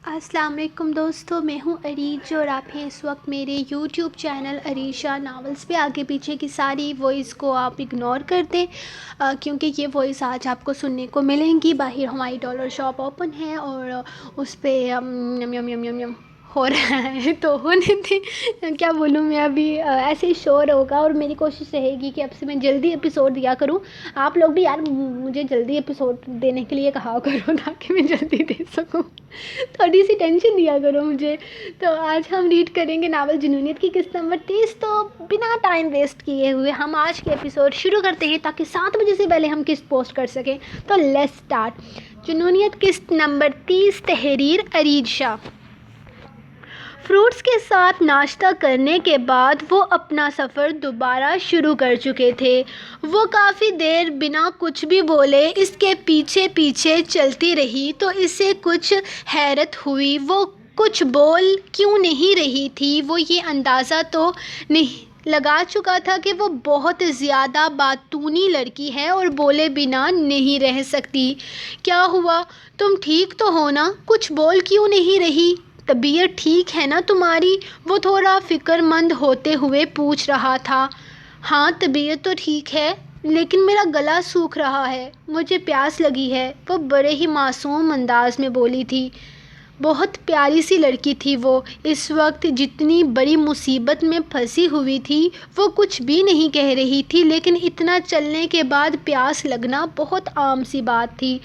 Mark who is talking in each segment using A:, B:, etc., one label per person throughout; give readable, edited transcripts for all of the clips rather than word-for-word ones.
A: السلام علیکم دوستو، میں ہوں عریج اور آپ ہیں اس وقت میرے یوٹیوب چینل عریشہ ناولز پہ۔ آگے پیچھے کی ساری وائس کو آپ اگنور کر دیں کیونکہ یہ وائس آج آپ کو سننے کو ملیں گی۔ باہر ہماری ڈالر شاپ اوپن ہے اور اس پہ یم یم یم یم یم ہو رہا ہے تو ہونے دیں، کیا بولوں میں ابھی، ایسے ہی شور ہوگا اور میری کوشش رہے گی کہ اب سے میں جلدی ایپیسوڈ دیا کروں۔ آپ لوگ بھی یار مجھے جلدی ایپیسوڈ دینے کے لیے کہا کرو تاکہ میں جلدی دے سکوں، تھوڑی سی ٹینشن دیا کرو مجھے۔ تو آج ہم ریڈ کریں گے ناول جنونیت کی قسط نمبر 30۔ تو بنا ٹائم ویسٹ کیے ہوئے ہم آج کے ایپیسوڈ شروع کرتے ہیں تاکہ 7 بجے سے پہلے ہم قسط پوسٹ کر سکیں۔ تو لیٹس سٹارٹ۔ جنونیت قسط نمبر 30، تحریر عریج شاہ۔ فروٹس کے ساتھ ناشتہ کرنے کے بعد وہ اپنا سفر دوبارہ شروع کر چکے تھے۔ وہ کافی دیر بنا کچھ بھی بولے اس کے پیچھے پیچھے چلتی رہی تو اسے کچھ حیرت ہوئی۔ وہ کچھ بول کیوں نہیں رہی تھی؟ وہ یہ اندازہ تو نہیں لگا چکا تھا کہ وہ بہت زیادہ باتونی لڑکی ہے اور بولے بنا نہیں رہ سکتی۔ کیا ہوا؟ تم ٹھیک تو ہو نا؟ کچھ بول کیوں نہیں رہی؟ طبیعت ٹھیک ہے نا تمہاری؟ وہ تھوڑا فکر مند ہوتے ہوئے پوچھ رہا تھا۔ ہاں طبیعت تو ٹھیک ہے لیکن میرا گلا سوکھ رہا ہے، مجھے پیاس لگی ہے، وہ بڑے ہی معصوم انداز میں بولی تھی۔ بہت پیاری سی لڑکی تھی وہ، اس وقت جتنی بڑی مصیبت میں پھنسی ہوئی تھی وہ کچھ بھی نہیں کہہ رہی تھی، لیکن اتنا چلنے کے بعد پیاس لگنا بہت عام سی بات تھی۔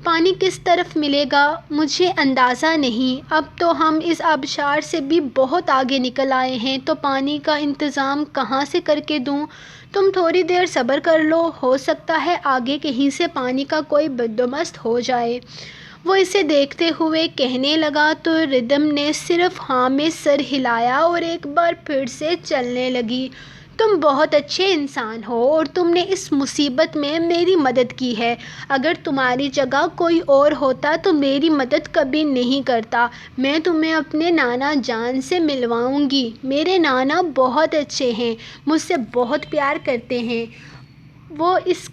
A: پانی کس طرف ملے گا مجھے اندازہ نہیں، اب تو ہم اس آبشار سے بھی بہت آگے نکل آئے ہیں، تو پانی کا انتظام کہاں سے کر کے دوں؟ تم تھوڑی دیر صبر کر لو، ہو سکتا ہے آگے کہیں سے پانی کا کوئی بندوبست ہو جائے۔ وہ اسے دیکھتے ہوئے کہنے لگا تو ردھم نے صرف ہاں میں سر ہلایا اور ایک بار پھر سے چلنے لگی۔ تم بہت اچھے انسان ہو اور تم نے اس مصیبت میں میری مدد کی ہے۔ اگر تمہاری جگہ کوئی اور ہوتا تو میری مدد کبھی نہیں کرتا۔ میں تمہیں اپنے نانا جان سے ملواؤں گی۔ میرے نانا بہت اچھے ہیں، مجھ سے بہت پیار کرتے ہیں۔ وہ اس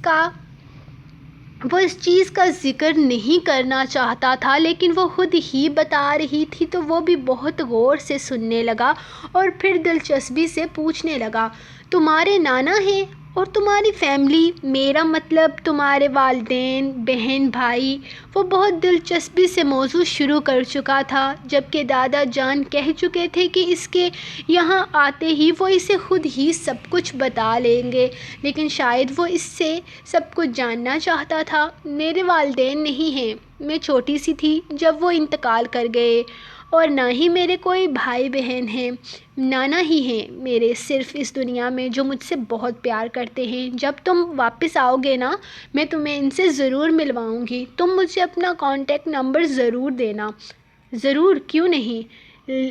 A: چیز کا ذکر نہیں کرنا چاہتا تھا لیکن وہ خود ہی بتا رہی تھی تو وہ بھی بہت غور سے سننے لگا اور پھر دلچسپی سے پوچھنے لگا، تمہارے نانا ہیں اور تمہاری فیملی؟ میرا مطلب تمہارے والدین، بہن، بھائی؟ وہ بہت دلچسپی سے موضوع شروع کر چکا تھا، جبکہ دادا جان کہہ چکے تھے کہ اس کے یہاں آتے ہی وہ اسے خود ہی سب کچھ بتا لیں گے، لیکن شاید وہ اس سے سب کچھ جاننا چاہتا تھا۔ میرے والدین نہیں ہیں، میں چھوٹی سی تھی جب وہ انتقال کر گئے، اور نہ ہی میرے کوئی بھائی بہن ہیں۔ نانا ہی ہیں میرے صرف اس دنیا میں جو مجھ سے بہت پیار کرتے ہیں۔ جب تم واپس آؤ گے نا میں تمہیں ان سے ضرور ملواؤں گی۔ تم مجھے اپنا کانٹیکٹ نمبر ضرور دینا۔ ضرور، کیوں نہیں؟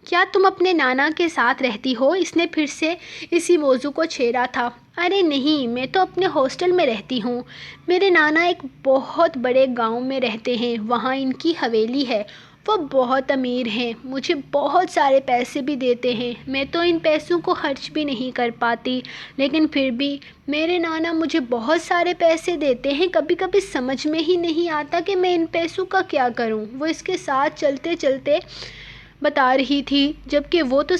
A: کیا تم اپنے نانا کے ساتھ رہتی ہو؟ اس نے پھر سے اسی موضوع کو چھیڑا تھا۔ ارے نہیں، میں تو اپنے ہاسٹل میں رہتی ہوں۔ میرے نانا ایک بہت بڑے گاؤں میں رہتے ہیں، وہاں ان کی حویلی ہے۔ وہ بہت امیر ہیں، مجھے بہت سارے پیسے بھی دیتے ہیں۔ میں تو ان پیسوں کو خرچ بھی نہیں کر پاتی، لیکن پھر بھی میرے نانا مجھے بہت سارے پیسے دیتے ہیں۔ کبھی کبھی سمجھ میں ہی نہیں آتا کہ میں ان پیسوں کا کیا کروں۔ وہ اس کے ساتھ چلتے چلتے بتا رہی تھی، جبکہ وہ تو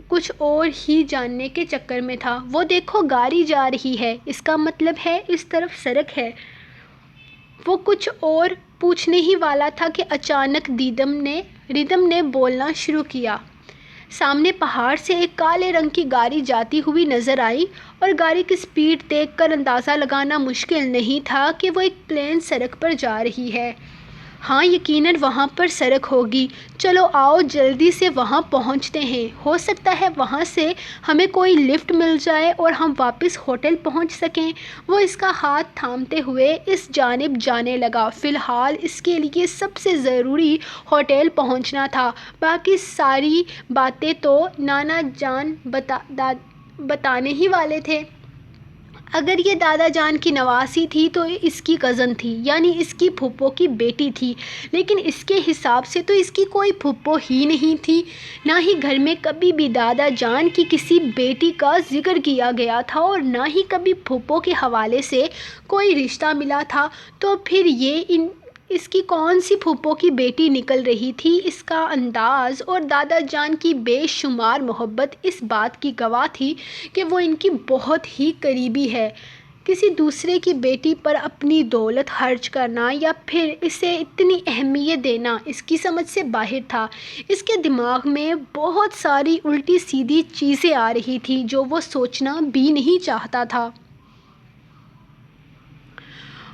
A: کچھ اور ہی جاننے کے چکر میں تھا۔ وہ دیکھو گاڑی جا رہی ہے، اس کا مطلب ہے اس طرف سڑک ہے۔ وہ کچھ اور پوچھنے ہی والا تھا کہ اچانک ردھم نے بولنا شروع کیا۔ سامنے پہاڑ سے ایک کالے رنگ کی گاڑی جاتی ہوئی نظر آئی، اور گاڑی کی سپیڈ دیکھ کر اندازہ لگانا مشکل نہیں تھا کہ وہ ایک پلین سڑک پر جا رہی ہے۔ ہاں یقیناً وہاں پر سڑک ہوگی، چلو آؤ جلدی سے وہاں پہنچتے ہیں، ہو سکتا ہے وہاں سے ہمیں کوئی لفٹ مل جائے اور ہم واپس ہوٹل پہنچ سکیں۔ وہ اس کا ہاتھ تھامتے ہوئے اس جانب جانے لگا۔ فی الحال اس کے لیے سب سے ضروری ہوٹل پہنچنا تھا، باقی ساری باتیں تو نانا جان بتانے ہی والے تھے۔ اگر یہ دادا جان کی نواسی تھی تو اس کی کزن تھی، یعنی اس کی پھپھو کی بیٹی تھی، لیکن اس کے حساب سے تو اس کی کوئی پھپھو ہی نہیں تھی۔ نہ ہی گھر میں کبھی بھی دادا جان کی کسی بیٹی کا ذکر کیا گیا تھا اور نہ ہی کبھی پھپھو کے حوالے سے کوئی رشتہ ملا تھا، تو پھر یہ اس کی کون سی پھپھو کی بیٹی نکل رہی تھی؟ اس کا انداز اور دادا جان کی بے شمار محبت اس بات کی گواہ تھی کہ وہ ان کی بہت ہی قریبی ہے۔ کسی دوسرے کی بیٹی پر اپنی دولت خرچ کرنا یا پھر اسے اتنی اہمیت دینا اس کی سمجھ سے باہر تھا۔ اس کے دماغ میں بہت ساری الٹی سیدھی چیزیں آ رہی تھیں جو وہ سوچنا بھی نہیں چاہتا تھا۔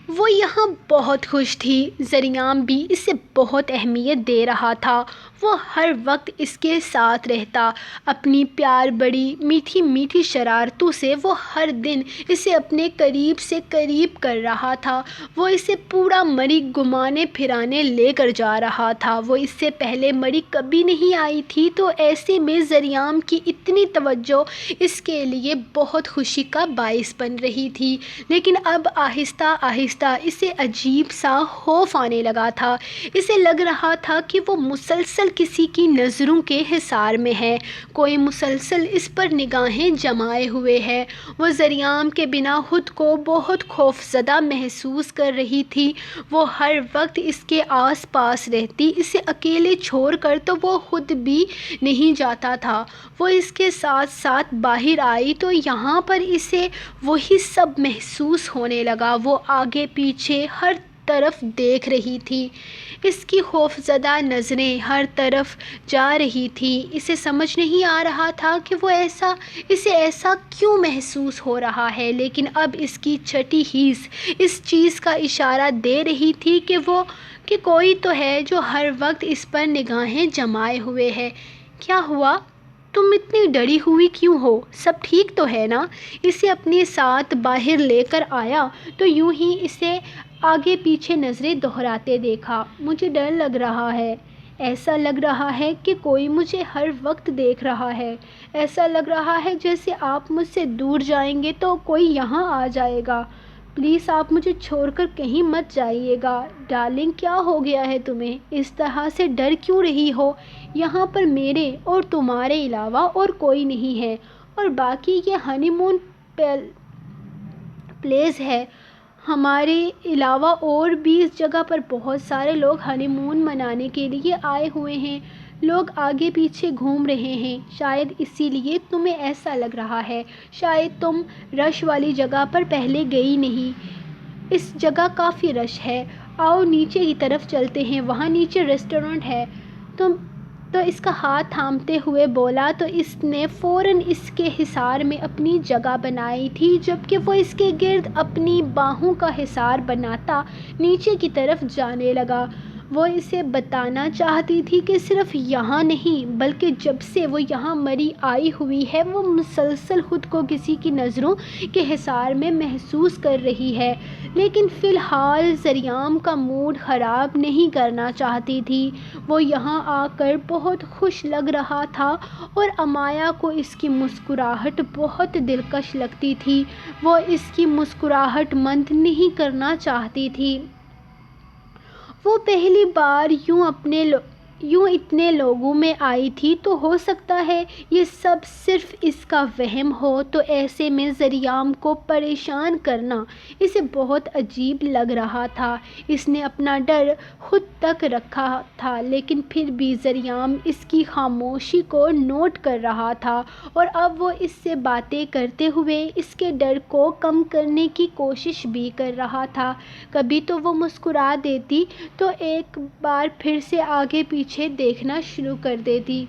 A: وہ یہاں بہت خوش تھی، ذریعہ بھی اسے بہت اہمیت دے رہا تھا۔ وہ ہر وقت اس کے ساتھ رہتا، اپنی پیار بڑی میٹھی میٹھی شرارتوں سے وہ ہر دن اسے اپنے قریب سے قریب کر رہا تھا۔ وہ اسے پورا مری گھمانے پھرانے لے کر جا رہا تھا۔ وہ اس سے پہلے مری کبھی نہیں آئی تھی، تو ایسے میں ذریعہ کی اتنی توجہ اس کے لیے بہت خوشی کا باعث بن رہی تھی، لیکن اب آہستہ آہستہ اسے عجیب سا خوف آنے لگا تھا۔ اسے لگ رہا تھا کہ وہ مسلسل کسی کی نظروں کے حصار میں ہے، کوئی مسلسل اس پر نگاہیں جمائے ہوئے ہے۔ وہ ذریعہ کے بنا خود کو بہت خوفزدہ محسوس کر رہی تھی۔ وہ ہر وقت اس کے آس پاس رہتی، اسے اکیلے چھوڑ کر تو وہ خود بھی نہیں جاتا تھا۔ وہ اس کے ساتھ ساتھ باہر آئی تو یہاں پر اسے وہی سب محسوس ہونے لگا۔ وہ آگے پیچھے ہر طرف دیکھ رہی تھی، اس کی خوفزدہ نظریں ہر طرف جا رہی تھیں۔ اسے سمجھ نہیں آ رہا تھا کہ اسے ایسا کیوں محسوس ہو رہا ہے، لیکن اب اس کی چھٹی حس اس چیز کا اشارہ دے رہی تھی کہ کوئی تو ہے جو ہر وقت اس پر نگاہیں جمائے ہوئے ہے۔ کیا ہوا؟ تم اتنی ڈری ہوئی کیوں ہو؟ سب ٹھیک تو ہے نا؟ اسے اپنے ساتھ باہر لے کر آیا تو یوں ہی اسے آگے پیچھے نظریں دہراتے دیکھا۔ مجھے ڈر لگ رہا ہے، ایسا لگ رہا ہے کہ کوئی مجھے ہر وقت دیکھ رہا ہے، ایسا لگ رہا ہے جیسے آپ مجھ سے دور جائیں گے تو کوئی یہاں آ جائے گا۔ پلیز آپ مجھے چھوڑ کر کہیں مت جائیے گا۔ ڈارلنگ، کیا ہو گیا ہے تمہیں؟ اس طرح سے ڈر کیوں رہی ہو؟ یہاں پر میرے اور تمہارے علاوہ اور کوئی نہیں ہے، اور باقی یہ ہنی مون پلیس ہے۔ ہمارے علاوہ اور بھی اس جگہ پر بہت سارے لوگ ہنی مون منانے کے لیے آئے ہوئے ہیں۔ لوگ آگے پیچھے گھوم رہے ہیں، شاید اسی لیے تمہیں ایسا لگ رہا ہے۔ شاید تم رش والی جگہ پر پہلے گئی نہیں۔ اس جگہ کافی رش ہے، آؤ نیچے کی طرف چلتے ہیں، وہاں نیچے ریسٹورنٹ ہے۔ تو اس کا ہاتھ تھامتے ہوئے بولا تو اس نے فوراً اس کے حصار میں اپنی جگہ بنائی تھی، جبکہ وہ اس کے گرد اپنی باہوں کا حصار بناتا نیچے کی طرف جانے لگا۔ وہ اسے بتانا چاہتی تھی کہ صرف یہاں نہیں بلکہ جب سے وہ یہاں مری آئی ہوئی ہے وہ مسلسل خود کو کسی کی نظروں کے حصار میں محسوس کر رہی ہے، لیکن فی الحال ذریعہ کا موڈ خراب نہیں کرنا چاہتی تھی۔ وہ یہاں آ کر بہت خوش لگ رہا تھا اور امایا کو اس کی مسکراہٹ بہت دلکش لگتی تھی۔ وہ اس کی مسکراہٹ مند نہیں کرنا چاہتی تھی۔ وہ پہلی بار یوں اتنے لوگوں میں آئی تھی، تو ہو سکتا ہے یہ سب صرف اس کا وہم ہو، تو ایسے میں ذریعہ کو پریشان کرنا اسے بہت عجیب لگ رہا تھا۔ اس نے اپنا ڈر خود تک رکھا تھا، لیکن پھر بھی ذریعہ اس کی خاموشی کو نوٹ کر رہا تھا اور اب وہ اس سے باتیں کرتے ہوئے اس کے ڈر کو کم کرنے کی کوشش بھی کر رہا تھا۔ کبھی تو وہ مسکرا دیتی تو ایک بار پھر سے آگے پیچھے دیکھنا شروع کر دیتی،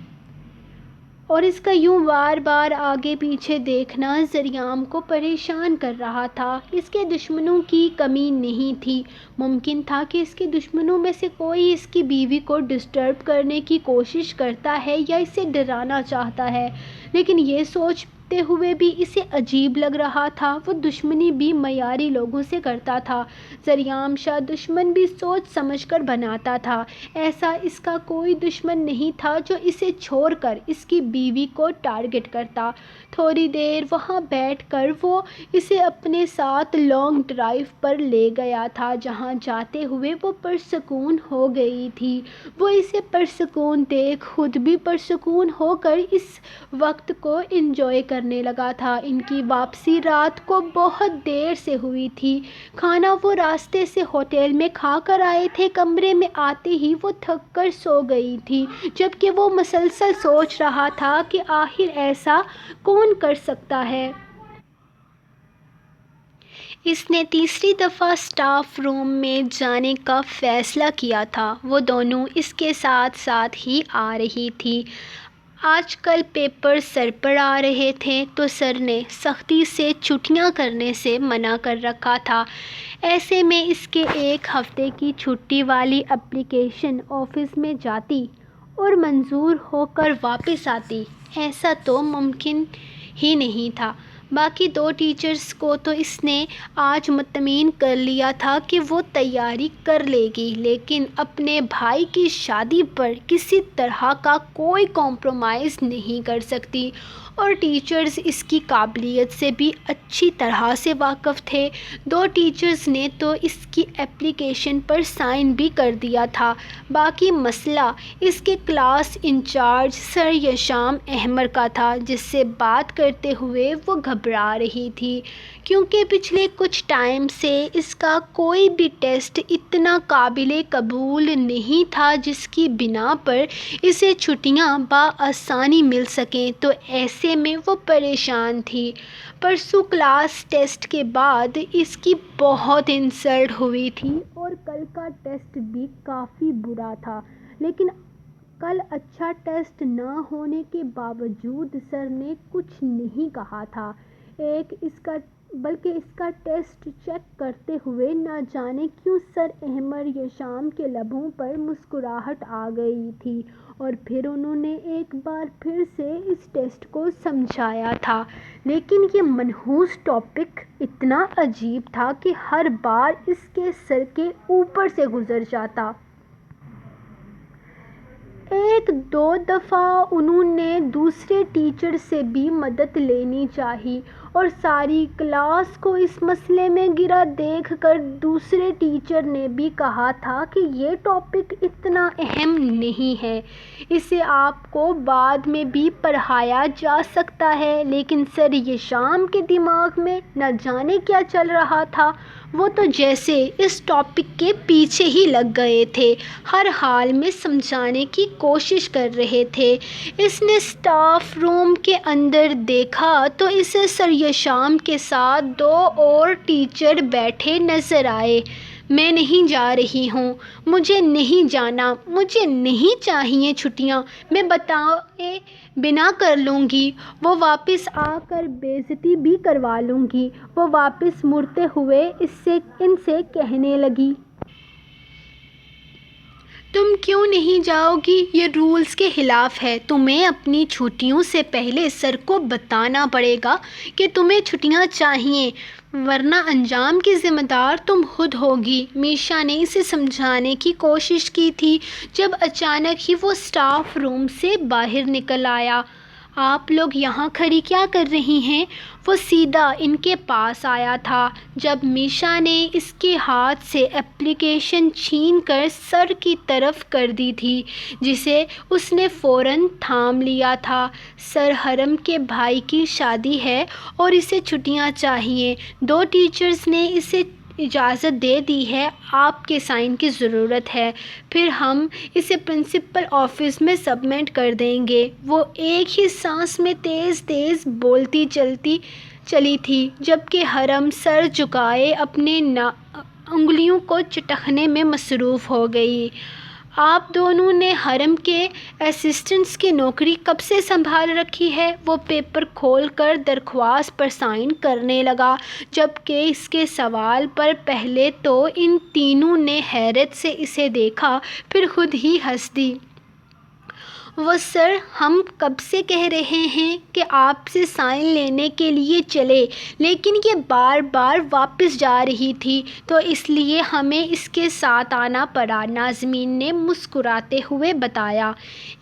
A: اور اس کا یوں بار بار آگے پیچھے دیکھنا ذریعہ کو پریشان کر رہا تھا۔ اس کے دشمنوں کی کمی نہیں تھی۔ ممکن تھا کہ اس کے دشمنوں میں سے کوئی اس کی بیوی کو ڈسٹرب کرنے کی کوشش کرتا ہے یا اسے ڈرانا چاہتا ہے، لیکن یہ سوچ ہوتے ہوئے بھی اسے عجیب لگ رہا تھا۔ وہ دشمنی بھی معیاری لوگوں سے کرتا تھا، ذریعہ شاہ دشمن بھی سوچ سمجھ کر بناتا تھا۔ ایسا اس کا کوئی دشمن نہیں تھا جو اسے چھوڑ کر اس کی بیوی کو ٹارگٹ کرتا۔ تھوڑی دیر وہاں بیٹھ کر وہ اسے اپنے ساتھ لانگ ڈرائیو پر لے گیا تھا، جہاں جاتے ہوئے وہ پرسکون ہو گئی تھی۔ وہ اسے پرسکون دیکھ خود بھی پرسکون ہو کر اس وقت کو انجوائے کرنے لگا تھا۔ ان کی واپسی رات کو بہت دیر سے ہوئی تھی۔ کھانا وہ راستے سے ہوٹل میں کھا کر آئے تھے۔ کمرے میں آتے ہی وہ تھک کر سو گئی تھی، جبکہ وہ مسلسل سوچ رہا تھا کہ آخر ایسا کون کر سکتا ہے۔ اس نے تیسری دفعہ اسٹاف روم میں جانے کا فیصلہ کیا تھا۔ وہ دونوں اس کے ساتھ ساتھ ہی آ رہی تھی۔ آج کل پیپر سر پر آ رہے تھے تو سر نے سختی سے چھٹیاں کرنے سے منع کر رکھا تھا۔ ایسے میں اس کے ایک ہفتے کی چھٹی والی اپلیکیشن آفس میں جاتی اور منظور ہو کر واپس آتی، ایسا تو ممکن ہی نہیں تھا۔ باقی دو ٹیچرز کو تو اس نے آج مطمئن کر لیا تھا کہ وہ تیاری کر لے گی، لیکن اپنے بھائی کی شادی پر کسی طرح کا کوئی کمپرومائز نہیں کر سکتی، اور ٹیچرز اس کی قابلیت سے بھی اچھی طرح سے واقف تھے۔ دو ٹیچرز نے تو اس کی اپلیکیشن پر سائن بھی کر دیا تھا۔ باقی مسئلہ اس کے کلاس انچارج سر یشام احمد کا تھا، جس سے بات کرتے ہوئے وہ گھبرا رہی تھی، کیونکہ پچھلے کچھ ٹائم سے اس کا کوئی بھی ٹیسٹ اتنا قابل قبول نہیں تھا جس کی بنا پر اسے چھٹیاں بآسانی مل سکیں، تو ایسے میں وہ پریشان تھی۔ پرسوں کلاس ٹیسٹ کے بعد اس کی بہت انسلٹ ہوئی تھی، اور کل کا ٹیسٹ بھی کافی برا تھا، لیکن کل اچھا ٹیسٹ نہ ہونے کے باوجود سر نے کچھ نہیں کہا تھا، بلکہ اس کا ٹیسٹ چیک کرتے ہوئے نہ جانے کیوں سر احمد یشام کے لبوں پر مسکراہٹ آ گئی تھی، اور پھر انہوں نے ایک بار پھر سے اس ٹیسٹ کو سمجھایا تھا، لیکن یہ منحوس ٹاپک اتنا عجیب تھا کہ ہر بار اس کے سر کے اوپر سے گزر جاتا۔ ایک دو دفعہ انہوں نے دوسرے ٹیچر سے بھی مدد لینی چاہی، اور ساری کلاس کو اس مسئلے میں گھرا دیکھ کر دوسرے ٹیچر نے بھی کہا تھا کہ یہ ٹاپک اتنا اہم نہیں ہے، اسے آپ کو بعد میں بھی پڑھایا جا سکتا ہے۔ لیکن سر یشام کے دماغ میں نہ جانے کیا چل رہا تھا، وہ تو جیسے اس ٹاپک کے پیچھے ہی لگ گئے تھے، ہر حال میں سمجھانے کی کوشش کر رہے تھے۔ اس نے اسٹاف روم کے اندر دیکھا تو اسے سر یشام کے ساتھ دو اور ٹیچر بیٹھے نظر آئے۔ میں نہیں جا رہی ہوں، مجھے نہیں جانا، مجھے نہیں چاہیے چھٹیاں، میں بتائے بنا کر لوں گی، وہ واپس آ کر بے عزتی بھی کروا لوں گی۔ وہ واپس مڑتے ہوئے ان سے کہنے لگی، تم کیوں نہیں جاؤ گی؟ یہ رولز کے خلاف ہے۔ تمہیں اپنی چھٹیوں سے پہلے سر کو بتانا پڑے گا کہ تمہیں چھٹیاں چاہئیں، ورنہ انجام کی ذمہ دار تم خود ہوگی۔ میشا نے اسے سمجھانے کی کوشش کی تھی، جب اچانک ہی وہ اسٹاف روم سے باہر نکل آیا۔ آپ لوگ یہاں کھڑی کیا کر رہی ہیں؟ وہ سیدھا ان کے پاس آیا تھا، جب میشا نے اس کے ہاتھ سے اپلیکیشن چھین کر سر کی طرف کر دی تھی، جسے اس نے فوراً تھام لیا تھا۔ سر حرم کے بھائی کی شادی ہے اور اسے چھٹیاں چاہیے۔ دو ٹیچرز نے اسے اجازت دے دی ہے، آپ کے سائن کی ضرورت ہے، پھر ہم اسے پرنسپل آفس میں سبمٹ کر دیں گے۔ وہ ایک ہی سانس میں تیز تیز بولتی چلی تھی، جبکہ حرم سر جھکائے اپنے انگلیوں کو چٹکنے میں مصروف ہو گئی۔ آپ دونوں نے حرم کے اسسٹنٹ کی نوکری کب سے سنبھال رکھی ہے؟ وہ پیپر کھول کر درخواست پر سائن کرنے لگا، جبکہ اس کے سوال پر پہلے تو ان تینوں نے حیرت سے اسے دیکھا، پھر خود ہی ہنس دی۔ وہ سر ہم کب سے کہہ رہے ہیں کہ آپ سے سائن لینے کے لیے چلے، لیکن یہ بار بار واپس جا رہی تھی تو اس لیے ہمیں اس کے ساتھ آنا پڑا، ناظمین نے مسکراتے ہوئے بتایا۔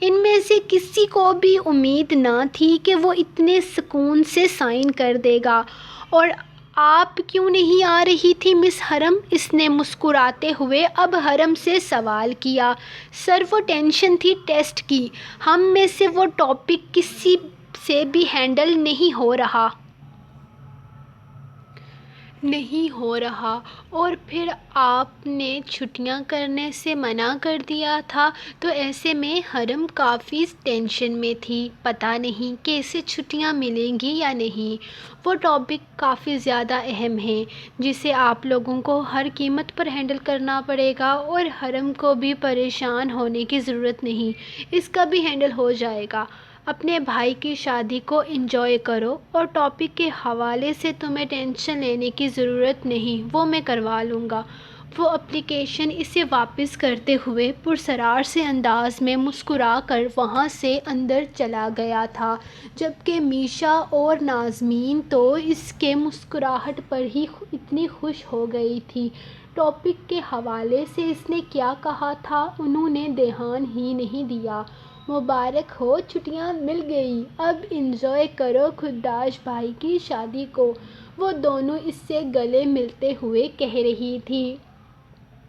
A: ان میں سے کسی کو بھی امید نہ تھی کہ وہ اتنے سکون سے سائن کر دے گا۔ اور آپ کیوں نہیں آ رہی تھی مس حرم؟ اس نے مسکراتے ہوئے اب حرم سے سوال کیا۔ سر وہ ٹینشن تھی ٹیسٹ کی، ہم میں سے وہ ٹاپک کسی سے بھی ہینڈل نہیں ہو رہا اور پھر آپ نے چھٹیاں کرنے سے منع کر دیا تھا، تو ایسے میں حرم کافی ٹینشن میں تھی، پتہ نہیں کہ اسے چھٹیاں ملیں گی یا نہیں۔ وہ ٹاپک کافی زیادہ اہم ہے جسے آپ لوگوں کو ہر قیمت پر ہینڈل کرنا پڑے گا، اور حرم کو بھی پریشان ہونے کی ضرورت نہیں، اس کا بھی ہینڈل ہو جائے گا۔ اپنے بھائی کی شادی کو انجوائے کرو، اور ٹاپک کے حوالے سے تمہیں ٹینشن لینے کی ضرورت نہیں، وہ میں کروا لوں گا۔ وہ اپلیکیشن اسے واپس کرتے ہوئے پرسرار سے انداز میں مسکرا کر وہاں سے اندر چلا گیا تھا، جبکہ میشا اور ناظمین تو اس کے مسکراہٹ پر ہی اتنی خوش ہو گئی تھی۔ ٹاپک کے حوالے سے اس نے کیا کہا تھا انہوں نے دھیان ہی نہیں دیا۔ مبارک ہو، چھٹیاں مل گئی، اب انجوائے کرو خدداش بھائی کی شادی کو، وہ دونوں اس سے گلے ملتے ہوئے کہہ رہی تھی،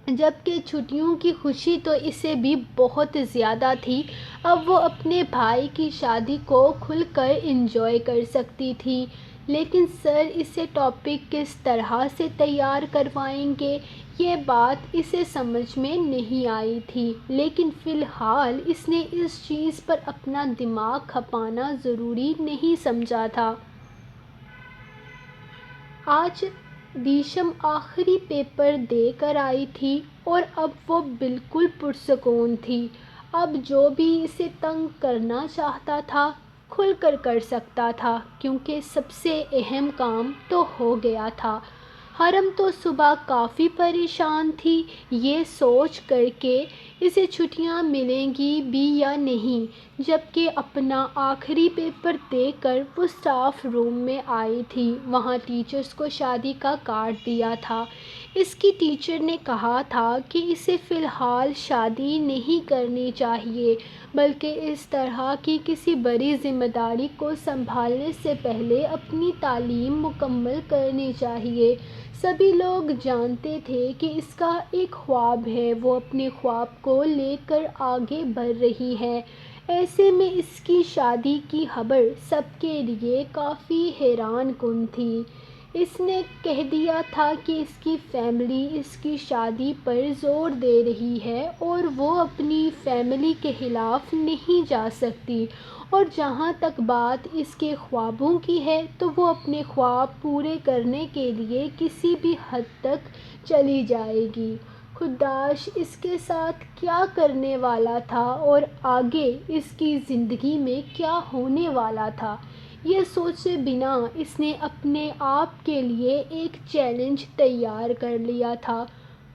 A: جبکہ چھٹیوں کی خوشی تو اسے بھی بہت زیادہ تھی۔ اب وہ اپنے بھائی کی شادی کو کھل کر انجوائے کر سکتی تھی۔ لیکن سر اسے ٹاپک کس طرح سے تیار کروائیں گے، یہ بات اسے سمجھ میں نہیں آئی تھی، لیکن فی الحال اس نے اس چیز پر اپنا دماغ کھپانا ضروری نہیں سمجھا تھا۔ آج دیشم آخری پیپر دے کر آئی تھی اور اب وہ بالکل پرسکون تھی۔ اب جو بھی اسے تنگ کرنا چاہتا تھا کھل کر سکتا تھا، کیونکہ سب سے اہم کام تو ہو گیا تھا۔ حرم تو صبح کافی پریشان تھی، یہ سوچ کر کہ اسے چھٹیاں ملیں گی بھی یا نہیں، جبکہ اپنا آخری پیپر دے کر وہ اسٹاف روم میں آئی تھی۔ وہاں ٹیچرز کو شادی کا کارڈ دیا تھا۔ اس کی ٹیچر نے کہا تھا کہ اسے فی الحال شادی نہیں کرنی چاہیے، بلکہ اس طرح کی کسی بڑی ذمہ داری کو سنبھالنے سے پہلے اپنی تعلیم مکمل کرنی چاہیے۔ سبھی لوگ جانتے تھے کہ اس کا ایک خواب ہے، وہ اپنے خواب کو لے کر آگے بڑھ رہی ہے۔ ایسے میں اس کی شادی کی خبر سب کے لیے کافی حیران کن تھی۔ اس نے کہہ دیا تھا کہ اس کی فیملی اس کی شادی پر زور دے رہی ہے اور وہ اپنی فیملی کے خلاف نہیں جا سکتی، اور جہاں تک بات اس کے خوابوں کی ہے تو وہ اپنے خواب پورے کرنے کے لیے کسی بھی حد تک چلی جائے گی۔ خداش اس کے ساتھ کیا کرنے والا تھا اور آگے اس کی زندگی میں کیا ہونے والا تھا، یہ سوچے بنا اس نے اپنے آپ کے لیے ایک چیلنج تیار کر لیا تھا۔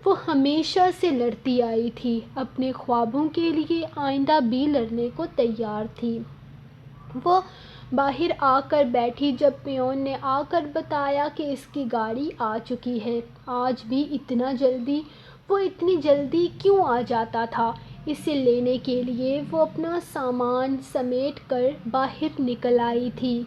A: وہ ہمیشہ سے لڑتی آئی تھی، اپنے خوابوں کے لیے آئندہ بھی لڑنے کو تیار تھی۔ وہ باہر آ کر بیٹھی جب پیون نے آ کر بتایا کہ اس کی گاڑی آ چکی ہے۔ آج بھی اتنا جلدی؟ وہ اتنی جلدی کیوں آ جاتا تھا اسے لینے کے لیے؟ وہ اپنا سامان سمیٹ کر باہر نکل آئی تھی۔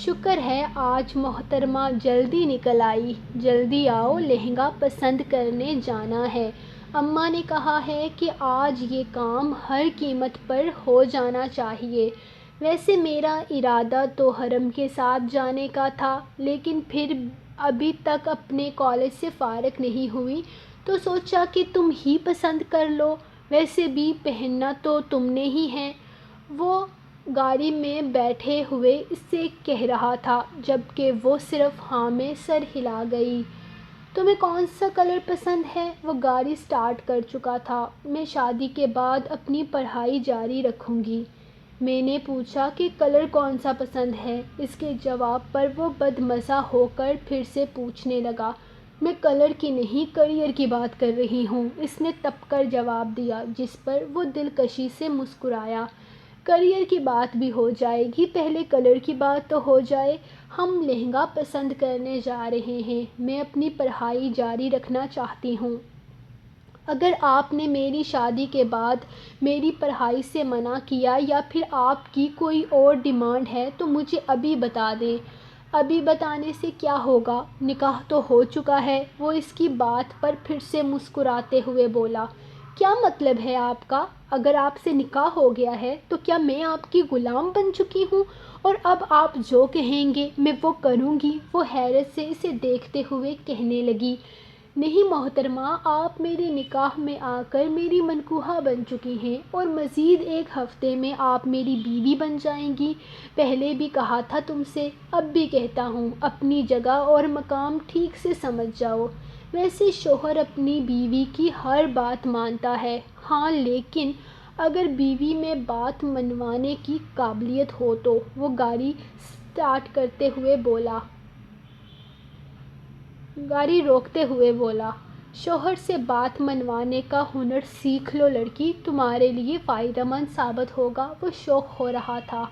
A: شکر ہے آج محترمہ جلدی نکل آئی، جلدی آؤ، لہنگا پسند کرنے جانا ہے۔ اماں نے کہا ہے کہ آج یہ کام ہر قیمت پر ہو جانا چاہیے۔ ویسے میرا ارادہ تو حرم کے ساتھ جانے کا تھا، لیکن پھر ابھی تک اپنے کالج سے فارغ نہیں ہوئی تو سوچا کہ تم ہی پسند کر لو، ویسے بھی پہننا تو تم نے ہی ہے۔ وہ گاڑی میں بیٹھے ہوئے اس سے کہہ رہا تھا، جبکہ وہ صرف ہاں میں سر ہلا گئی۔ تمہیں کون سا کلر پسند ہے؟ وہ گاڑی سٹارٹ کر چکا تھا۔ میں شادی کے بعد اپنی پڑھائی جاری رکھوں گی۔ میں نے پوچھا کہ کلر کون سا پسند ہے؟ اس کے جواب پر وہ بدمزہ ہو کر پھر سے پوچھنے لگا، میں کلر کی نہیں کریئر کی بات کر رہی ہوں، اس نے تپ کر جواب دیا، جس پر وہ دلکشی سے مسکرایا۔ کریئر کی بات بھی ہو جائے گی، پہلے کلر کی بات تو ہو جائے۔ ہم لہنگا پسند کرنے جا رہے ہیں، میں اپنی پڑھائی جاری رکھنا چاہتی ہوں۔ اگر آپ نے میری شادی کے بعد میری پڑھائی سے منع کیا یا پھر آپ کی کوئی اور ڈیمانڈ ہے تو مجھے ابھی بتا دیں۔ ابھی بتانے سے کیا ہوگا، نکاح تو ہو چکا ہے۔ وہ اس کی بات پر پھر سے مسکراتے ہوئے بولا۔ کیا مطلب ہے آپ کا؟ اگر آپ سے نکاح ہو گیا ہے تو کیا میں آپ کی غلام بن چکی ہوں اور اب آپ جو کہیں گے میں وہ کروں گی؟ وہ حیرت سے اسے دیکھتے ہوئے کہنے لگی، نہیں محترمہ، آپ میرے نکاح میں آ کر میری منکوحہ بن چکی ہیں اور مزید ایک ہفتے میں آپ میری بیوی بن جائیں گی۔ پہلے بھی کہا تھا تم سے، اب بھی کہتا ہوں، اپنی جگہ اور مقام ٹھیک سے سمجھ جاؤ۔ ویسے شوہر اپنی بیوی کی ہر بات مانتا ہے، ہاں، لیکن اگر بیوی میں بات منوانے کی قابلیت ہو تو۔ وہ گاڑی روکتے ہوئے بولا، شوہر سے بات منوانے کا ہنر سیکھ لو لڑکی، تمہارے لیے فائدہ مند ثابت ہوگا۔ وہ شوق ہو رہا تھا۔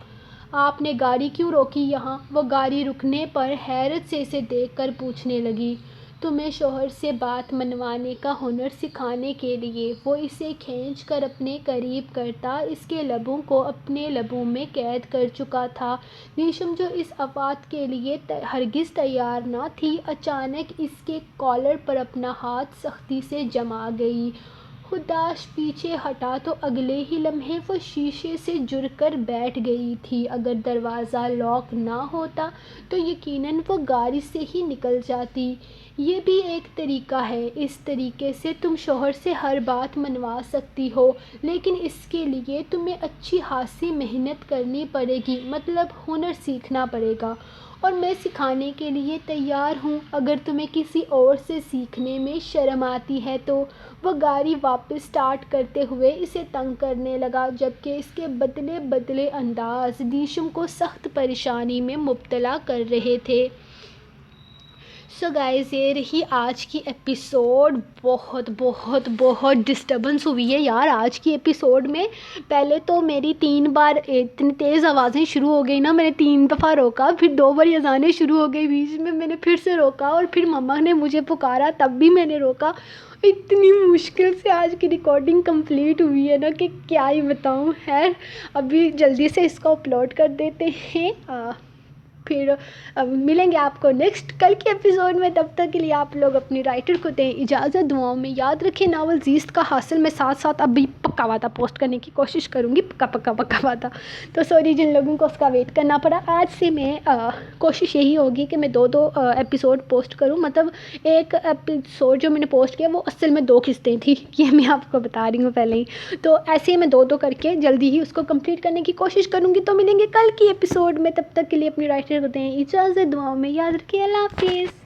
A: آپ نے گاڑی کیوں روکی یہاں؟ وہ گاڑی رکنے پر حیرت سے اسے دیکھ کر پوچھنے لگی۔ تمہیں شوہر سے بات منوانے کا ہنر سکھانے کے لیے۔ وہ اسے کھینچ کر اپنے قریب کرتا اس کے لبوں کو اپنے لبوں میں قید کر چکا تھا۔ نیشم جو اس بات کے لیے ہرگز تیار نہ تھی، اچانک اس کے کالر پر اپنا ہاتھ سختی سے جما گئی۔ خودداشت پیچھے ہٹا تو اگلے ہی لمحے وہ شیشے سے جڑ کر بیٹھ گئی تھی۔ اگر دروازہ لاک نہ ہوتا تو یقیناً وہ گاڑی سے ہی نکل جاتی۔ یہ بھی ایک طریقہ ہے، اس طریقے سے تم شوہر سے ہر بات منوا سکتی ہو، لیکن اس کے لیے تمہیں اچھی خاصی محنت کرنی پڑے گی، مطلب ہنر سیکھنا پڑے گا، اور میں سکھانے کے لیے تیار ہوں اگر تمہیں کسی اور سے سیکھنے میں شرم آتی ہے تو۔ وہ گاڑی واپس اسٹارٹ کرتے ہوئے اسے تنگ کرنے لگا، جبکہ اس کے بدلے بدلے انداز نیشم کو سخت پریشانی میں مبتلا کر رہے تھے۔ سو گائز، یہ رہی آج کی ایپیسوڈ۔ بہت ڈسٹربنس ہوئی ہے یار آج کی ایپیسوڈ میں۔ پہلے تو میری 3 بار اتنی تیز آوازیں شروع ہو گئی نا، میں نے 3 دفعہ روکا، پھر 2 بار اذانیں شروع ہو گئی بیچ میں نے پھر سے روکا، اور پھر مما نے مجھے پکارا تب بھی میں نے روکا۔ اتنی مشکل سے آج کی ریکارڈنگ کمپلیٹ ہوئی ہے نا کہ کیا ہی بتاؤں۔ خیر، ابھی جلدی سے اس کو اپلوڈ کر دیتے ہیں، پھر ملیں گے آپ کو نیکسٹ کل کے ایپیسوڈ میں۔ تب تک کے لیے آپ لوگ اپنی رائٹر کو دیں اجازت، دعاؤں میں یاد رکھیں۔ ناول زیست کا حاصل میں ساتھ ساتھ ابھی پکا وعدہ پوسٹ کرنے کی کوشش کروں گی، پکا وعدہ۔ تو سوری جن لوگوں کو اس کا ویٹ کرنا پڑا۔ آج سے میں کوشش یہی ہوگی کہ میں 2 ایپیسوڈ پوسٹ کروں، مطلب ایک ایپیسوڈ جو میں نے پوسٹ کیا وہ اصل میں 2 قسطیں تھیں، یہ میں آپ کو بتا رہی ہوں پہلے ہی۔ تو ایسے ہی میں 2 کر کے جلدی ہی اس کو کمپلیٹ کرنے کی کوشش کروں گی۔ تو ملیں گے کل کی ایپیسوڈ میں، تب تک کے لیے اپنی رائٹر کو دیں اجازت، دعاؤں میں یاد رکھیں۔ اللہ حافظ۔